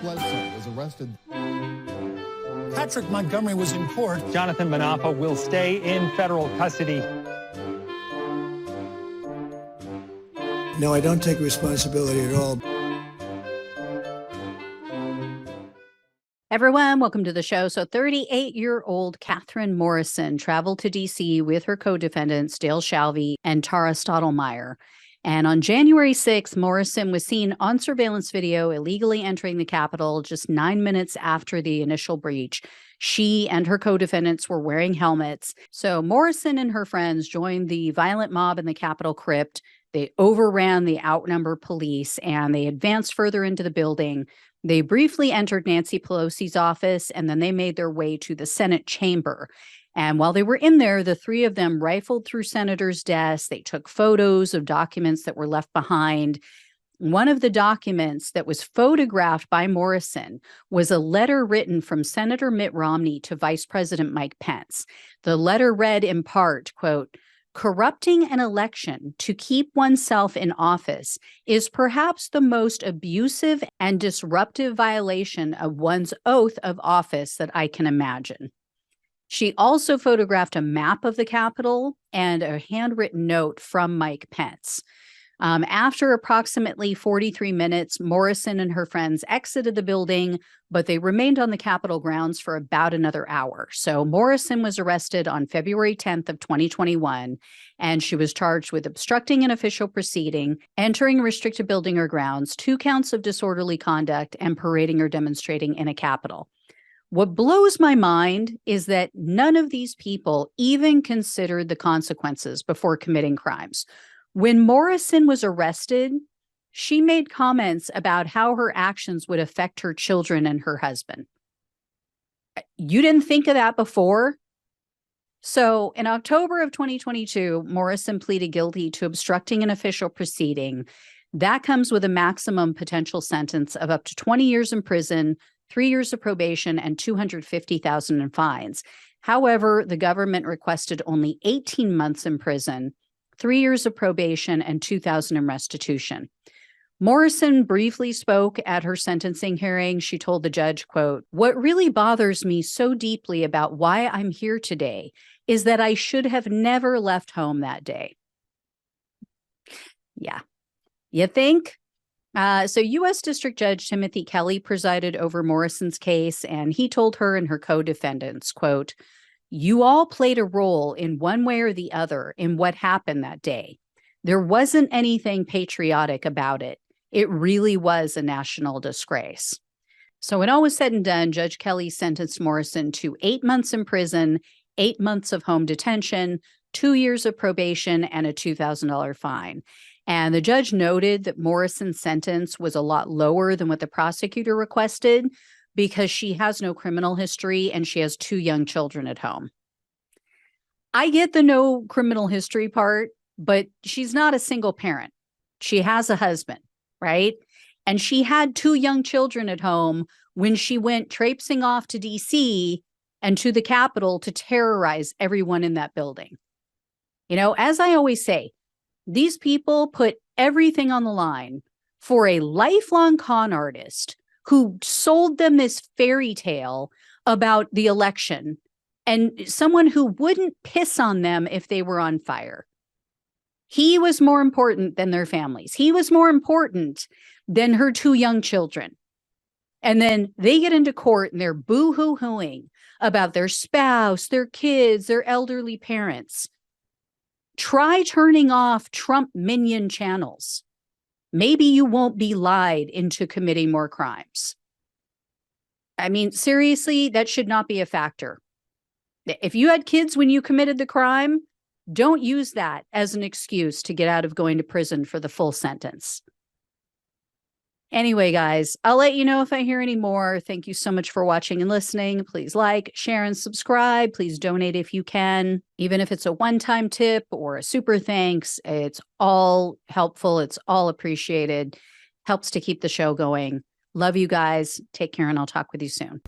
Bledsoe was arrested. Patrick Montgomery was in court. Jonathan Manapa will stay in federal custody. No, I don't take responsibility at all. Everyone, welcome to the show. So 38-year-old Katharine Morrison traveled to D.C. with her co-defendants, Dale Shalvey and Tara Stottlemyre. And on January 6th, Morrison was seen on surveillance video illegally entering the Capitol just 9 minutes after the initial breach. She and her co-defendants were wearing helmets. So Morrison and her friends joined the violent mob in the Capitol crypt. They overran the outnumbered police and they advanced further into the building. They briefly entered Nancy Pelosi's office and then they made their way to the Senate chamber. And while they were in there, the three of them rifled through senators' desks. They took photos of documents that were left behind. One of the documents that was photographed by Morrison was a letter written from Senator Mitt Romney to Vice President Mike Pence. The letter read in part, quote, "Corrupting an election to keep oneself in office is perhaps the most abusive and disruptive violation of one's oath of office that I can imagine." She also photographed a map of the Capitol and a handwritten note from Mike Pence. After approximately 43 minutes, Morrison and her friends exited the building, but they remained on the Capitol grounds for about another hour. So Morrison was arrested on February 10th of 2021, and she was charged with obstructing an official proceeding, entering a restricted building or grounds, 2 counts of disorderly conduct, and parading or demonstrating in a Capitol. What blows my mind is that none of these people even considered the consequences before committing crimes. When Morrison was arrested, she made comments about how her actions would affect her children and her husband. You didn't think of that before? So in October of 2022, Morrison pleaded guilty to obstructing an official proceeding. That comes with a maximum potential sentence of up to 20 years in prison, 3 years of probation, and $250,000 in fines. However, the government requested only 18 months in prison, 3 years of probation, and $2,000 in restitution. Morrison briefly spoke at her sentencing hearing. She told the judge, quote, "What really bothers me so deeply about why I'm here today is that I should have never left home that day." Yeah. You think? So U.S. District Judge Timothy Kelly presided over Morrison's case, and he told her and her co-defendants, quote, "You all played a role in one way or the other in what happened that day. There wasn't anything patriotic about it. It really was a national disgrace." So when all was said and done, Judge Kelly sentenced Morrison to 8 months in prison, 8 months of home detention, 2 years of probation, and a $2,000 fine. And the judge noted that Morrison's sentence was a lot lower than what the prosecutor requested because she has no criminal history and she has 2 young children at home. I get the no criminal history part, but she's not a single parent. She has a husband, right? And she had 2 young children at home when she went traipsing off to D.C. and to the Capitol to terrorize everyone in that building. You know, as I always say, these people put everything on the line for a lifelong con artist who sold them this fairy tale about the election and someone who wouldn't piss on them if they were on fire. He was more important than their families. He was more important than her 2 young children. And then they get into court and they're boo-hoo-hooing about their spouse, their kids, their elderly parents. Try turning off Trump minion channels. Maybe you won't be lied into committing more crimes. I mean, seriously, that should not be a factor. If you had kids when you committed the crime, don't use that as an excuse to get out of going to prison for the full sentence. Anyway, guys, I'll let you know if I hear any more. Thank you so much for watching and listening. Please like, share, and subscribe. Please donate if you can. Even if it's a one-time tip or a super thanks, it's all helpful. It's all appreciated. Helps to keep the show going. Love you guys. Take care, and I'll talk with you soon.